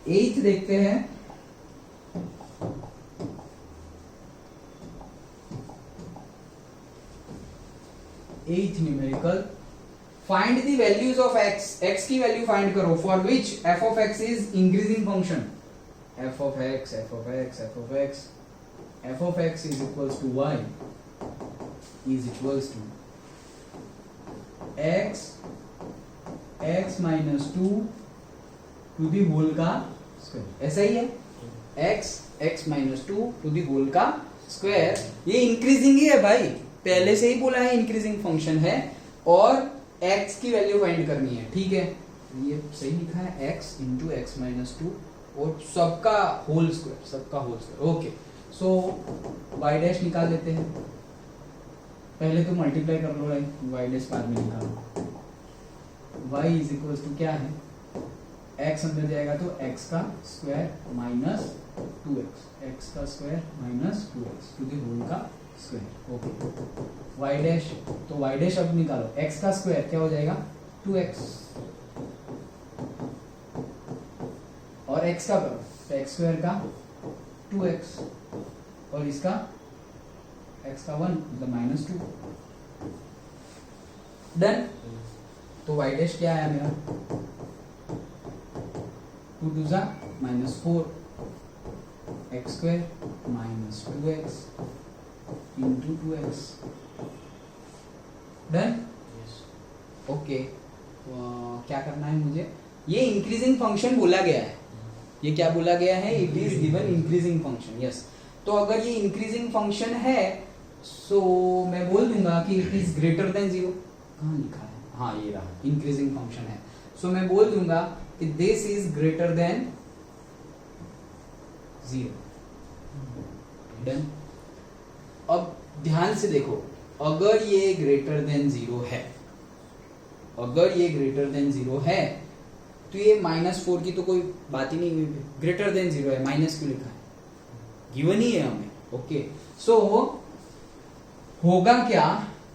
8 देखते हैं। एथ numerical, find the values of x, x की वैल्यू फाइंड करो for which f of x is increasing function. f of x, f of x, f of x, f of x is equals to y is equals to x minus 2 to the whole का square. ऐसा ही है, x minus 2 to the whole का square. ये increasing ही है भाई, पहले से ही बोला है इंक्रीजिंग फंक्शन है, और x की वैल्यू फाइंड करनी है, ठीक है। ये सही लिखा है, x इंटू एक्स माइनस 2 और सबका होल स्क्वायर, सबका होल स्क्वायर। ओके, सो y डैश निकाल लेते हैं। पहले तो मल्टीप्लाई कर लो, y डैश बाद में निकालो। y इज इक्वल टू क्या है, x अंदर जाएगा तो x का स्क्वायर माइनस 2x, x का square minus 2x to the whole का स्क्वायर। ओके, y डैश, तो y डैश अब निकालो, x का स्क्वायर क्या हो जाएगा 2x, और x का करो तो x स्क्वायर का 2x, और इसका x का 1 मतलब माइनस 2। डन। तो y डैश क्या आया मेरा, 2 2 जा minus 4, x square minus 2x into 2x। Done. Okay, क्या करना है मुझे, ये इंक्रीजिंग फंक्शन बोला गया है, ये क्या बोला गया है, it is given increasing function. Yes, तो अगर ये इंक्रीजिंग फंक्शन है सो मैं बोल दूंगा कि इट इज ग्रेटर देन 0। कहाँ लिखा है, हाँ ये रहा, इंक्रीजिंग फंक्शन है, सो मैं बोल दूंगा कि this is greater than 0। Done. अब ध्यान से देखो, अगर ये ग्रेटर देन 0 है, अगर ये ग्रेटर देन 0 है तो ये -4 की तो कोई बात ही नहीं हुई, ग्रेटर देन 0 है, माइनस क्यों लिखा है, गिवन ही है हमें। ओके, सो होगा क्या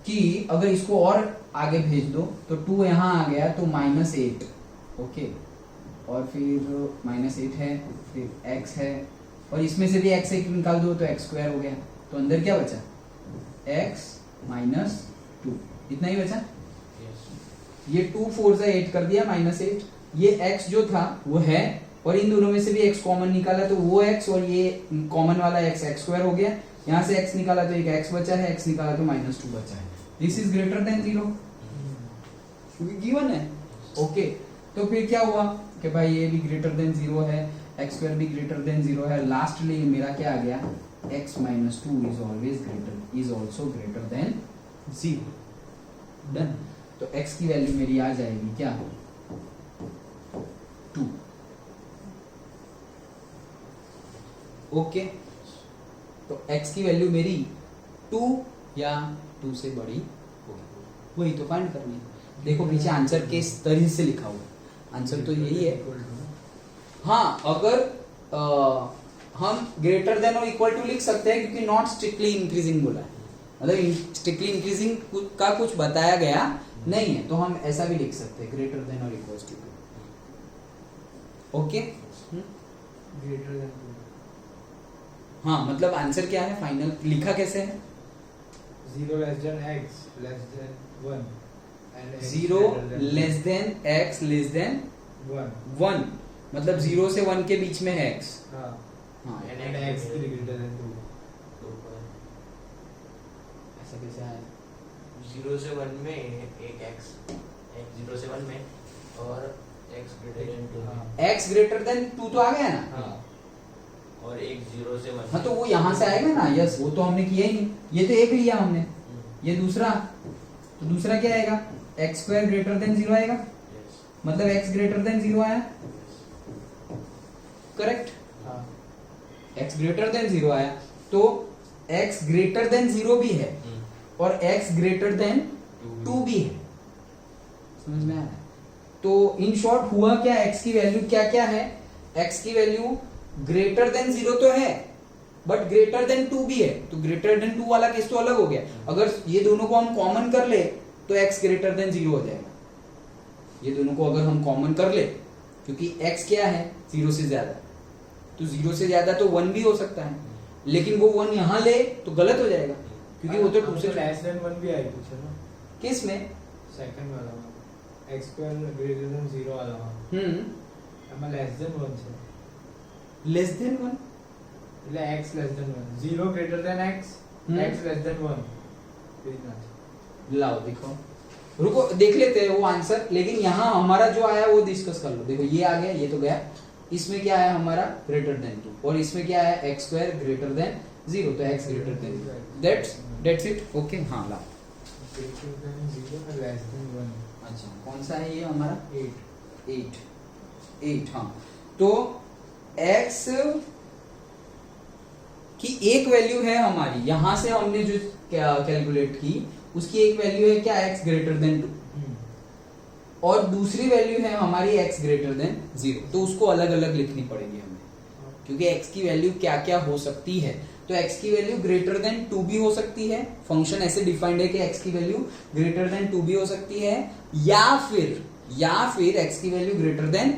कि अगर इसको और आगे भेज दो तो 2 यहां आ गया तो -8। ओके, और फिर -8 है, फिर x है, और इसमें से भी x एक निकाल दो तो x स्क्वायर हो गया, तो अंदर क्या बचा, x माइनस 2, इतना ही बचा। ये 2 4 से 8 कर दिया, -8, ये x जो था वो है, और इन दोनों में से भी x कॉमन निकाला तो वो x, और ये कॉमन वाला x स्क्वायर हो गया, यहाँ से x निकाला तो एक x बचा है, x निकाला तो -2 बचा है। दिस इज ग्रेटर देन 0, क्योंकि गिवन है। ओके, तो फिर क्या हुआ कि भाई ये भी ग्रेटर देन 0 है, x स्क्वायर भी ग्रेटर देन 0 है, लास्टली मेरा क्या आ गया, x minus 2 is always greater, is also greater than 0। Done. तो x की वैल्यू मेरी आ जाएगी क्या, 2। ओके, तो x की वैल्यू मेरी 2 या 2 से बड़ी होगी, वही तो फाइंड करनी है। देखो पीछे आंसर किस तरह से लिखा हुआ, आंसर तो यही है। हाँ, अगर हम ग्रेटर देन और इक्वल टू लिख सकते हैं, क्योंकि नॉट स्ट्रिक्टली इंक्रीजिंग बोला है, मतलब स्ट्रिक्टली इंक्रीजिंग का कुछ बताया गया नहीं है, तो हम ऐसा भी लिख सकते हैं, ग्रेटर देन और equal to. Okay, greater than 2। हाँ, मतलब आंसर क्या है फाइनल, लिखा कैसे है, 0 less than x less than 1 and 0 less than x less than 1, मतलब 0 से 1 के बीच में है x। हाँ, हाँ, एंड x ग्रेटर देन 2। ऐसा कैसे आया, 0 से 1 में एक x 0 से 1 में, और x ग्रेटर देन 2 में, x ग्रेटर देन 2 तो आ गया ना। हाँ, और एक 0 से 1। हाँ, तो वो यहाँ से आएगा ना, यस, वो तो हमने किया ही नहीं, ये तो एक लिया हमने, ये दूसरा, तो दूसरा क्या आएगा, x स्क्वायर ग्रेटर देन 0 आएगा, मतलब x ग्रेटर देन 0 आया, करेक्ट। हाँ, x ग्रेटर देन 0 आया, तो x ग्रेटर देन 0 भी है और x ग्रेटर देन 2 भी है, समझ में आया। तो इन शॉर्ट हुआ क्या, x की वैल्यू क्या क्या है, x की वैल्यू ग्रेटर देन 0 तो है, बट ग्रेटर देन 2 भी है, तो ग्रेटर देन 2 वाला केस तो अलग हो गया। अगर ये दोनों को हम कॉमन कर ले तो x ग्रेटर देन 0 हो जाएगा, ये दोनों को अगर हम कॉमन कर ले क्योंकि x क्या है 0 से ज्यादा, तो 0 से ज्यादा तो 1 भी हो सकता है, लेकिन वो 1 यहाँ ले तो गलत हो जाएगा क्योंकि वो तो 2 से लेस देन 1 भी आई कुछ है ना, किस में सेकंड वाला में x स्क्वायर ग्रेटर देन 0 वाला में એમાં લેસ દેન 1 છે लेस देन 1 એટલે x less than 1 0 greater than x x less than 1 इतना लाओ दिखाओ, रुको देख लेते हैं वो आंसर, लेकिन यहाँ हमारा जो आया वो डिस्कस कर लो। देखो ये आ गया, ये तो गया, इसमें क्या आया हमारा ग्रेटर देन 2, और इसमें क्या आया x स्क्वायर ग्रेटर देन 0, तो x greater than, that's it. Okay हाँ लाओ, ग्रेटर देन 0 और लेस देन 1। अच्छा कौन सा है ये हमारा 8 हाँ, तो x की एक वैल्यू है हमारी, यहां से हमने जो कैलकुलेट की उसकी एक वैल्यू है क्या x ग्रेटर देन 2, और दूसरी वैल्यू है हमारी x ग्रेटर देन 0, तो उसको अलग अलग लिखनी पड़ेगी हमें, क्योंकि x की वैल्यू क्या क्या हो सकती है। तो x की वैल्यू ग्रेटर देन 2 भी हो सकती है, फंक्शन ऐसे डिफाइंड है कि x की वैल्यू ग्रेटर देन 2 भी हो सकती है, या फिर x की वैल्यू ग्रेटर देन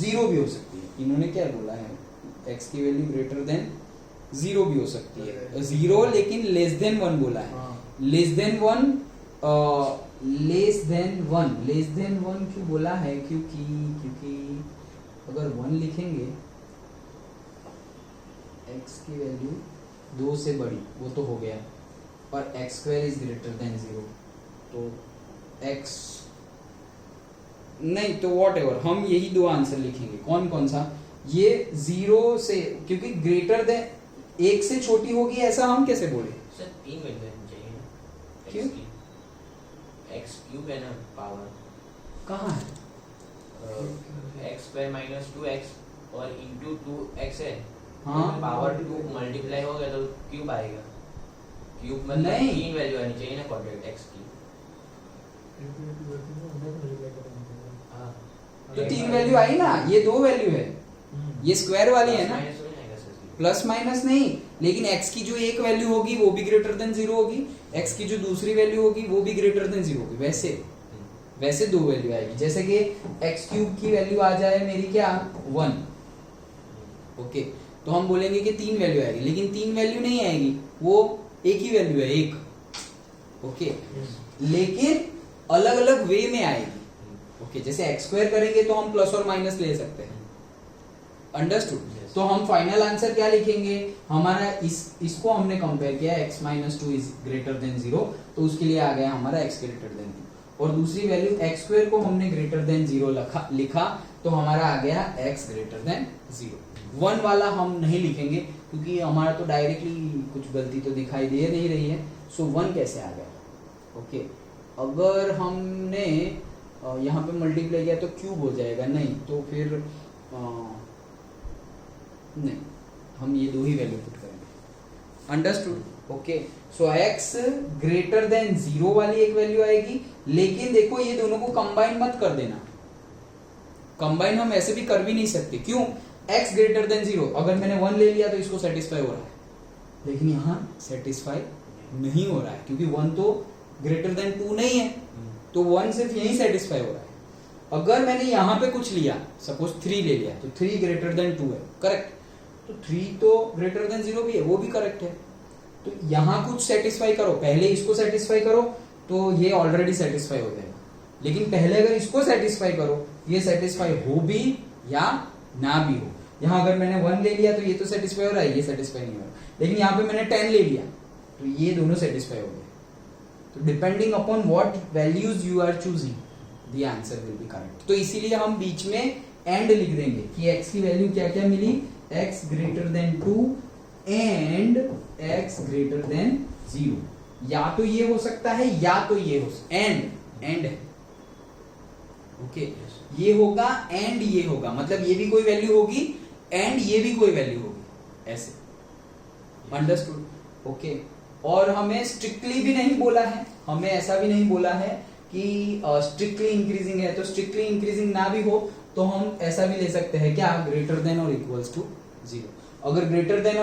0 भी हो सकती है। इन्होंने क्या बोला है, x की वैल्यू ग्रेटर देन 0 भी हो सकती है, 0 लेकिन लेस देन 1 बोला है, लेस देन 1 क्यों बोला है, क्योंकि अगर 1 लिखेंगे x की वैल्यू 2 से बड़ी, वो तो हो गया, और x square is greater than 0, तो x नहीं, तो वॉट एवर, हम यही दो आंसर लिखेंगे। कौन कौन सा, ये 0 से, क्योंकि ग्रेटर देन 1 से छोटी होगी ऐसा हम कैसे बोले, सर 3 वैल्यू चाहिए ना, क्यों? x क्यूब है ना पावर, कहाँ है, x स्क्वायर माइनस 2x और इंटू 2x है, हाँ पावर 2 मल्टीप्लाई हो गया तो क्यूब आएगा, क्यूब मतलब नहीं। 3 वैल्यू आनी चाहिए ना क्वाड्रेट x की, हाँ तो 3 वैल्यू आई ना, ये 2 वैल्यू है, ये स्क्वायर वाली है ना, माइनस हो जाएगा सर इसलिए। प्लस माइनस नहीं, लेकिन x की जो एक वैल्यू होगी वो भी ग्रेटर देन 0 होगी, x की जो दूसरी वैल्यू होगी वो भी ग्रेटर देन 0 होगी, वैसे 2 वैल्यू आएगी, जैसे कि x क्यूब की वैल्यू आ जाए मेरी क्या 1, ओके, तो हम बोलेंगे कि 3 वैल्यू आएगी, लेकिन 3 वैल्यू नहीं आएगी, वो एक ही वैल्यू है, एक, ओके, लेकिन अलग अलग वे में आएगी, ओके, जैसे x स्क्वायर करेंगे तो हम प्लस और माइनस ले सकते हैं, अंडरस्टूड। तो हम फाइनल आंसर क्या लिखेंगे, हमारा इसको हमने कंपेयर किया x minus 2 is greater than 0, तो उसके लिए आ गया हमारा x ग्रेटर देन 2, और दूसरी वैल्यू x स्क्वायर को हमने ग्रेटर देन 0 लिखा, तो हमारा आ गया x ग्रेटर देन 0। 1 वाला हम नहीं लिखेंगे क्योंकि हमारा तो डायरेक्टली कुछ गलती तो दिखाई दे नहीं रही है, सो 1 कैसे आ गया, ओके। अगर हमने यहाँ पे मल्टीप्लाई किया तो क्यूब हो जाएगा, नहीं तो फिर नहीं, हम ये दो ही वैल्यू पुट करेंगे, अंडरस्टूड, ओके। सो x ग्रेटर देन 0 वाली एक वैल्यू आएगी, लेकिन देखो ये दोनों को कंबाइन मत कर देना, कंबाइन हम ऐसे भी कर भी नहीं सकते, क्यों, x ग्रेटर देन 0, अगर मैंने 1 ले लिया तो इसको सेटिस्फाई हो रहा है, लेकिन यहाँ सेटिस्फाई नहीं हो रहा है, क्योंकि 1 तो ग्रेटर देन 2 नहीं है, तो 1 सिर्फ यही सेटिस्फाई हो रहा है। अगर मैंने यहाँ पे कुछ लिया, सपोज 3 ले लिया, तो 3 ग्रेटर देन 2 है, करेक्ट, तो 3 तो ग्रेटर देन 0 भी है, वो भी करेक्ट है, तो यहाँ कुछ सेटिस्फाई करो, पहले इसको सेटिस्फाई करो तो ये ऑलरेडी सेटिस्फाई हो जाएगा, लेकिन पहले अगर इसको सेटिस्फाई करो, ये सेटिस्फाई हो भी या ना भी हो। यहाँ अगर मैंने 1 ले लिया तो ये तो सेटिस्फाई हो रहा है, ये सेटिस्फाई नहीं हो रहा, लेकिन यहाँ पे मैंने 10 ले लिया तो ये दोनों सेटिस्फाई हो गए, तो depending upon what values you are choosing the answer will be correct. तो इसीलिए हम बीच में एंड लिख देंगे कि x की वैल्यू क्या क्या मिली, x greater than 2 and x greater than 0, या तो ये हो सकता है या तो ये हो सकता है, एंड है, ओके, ये होगा एंड ये होगा, मतलब ये भी कोई वैल्यू होगी एंड ये भी कोई वैल्यू होगी, ऐसे, अंडरस्टूड, ओके। और हमें स्ट्रिक्टली भी नहीं बोला है, हमें ऐसा भी नहीं बोला है कि स्ट्रिक्टली इंक्रीजिंग है, तो स्ट्रिक्टली इंक्रीजिंग ना भी हो तो हम ऐसा भी ले सकते हैं क्या, ग्रेटर देन और इक्वल्स टू 0, अगर ग्रेटर देन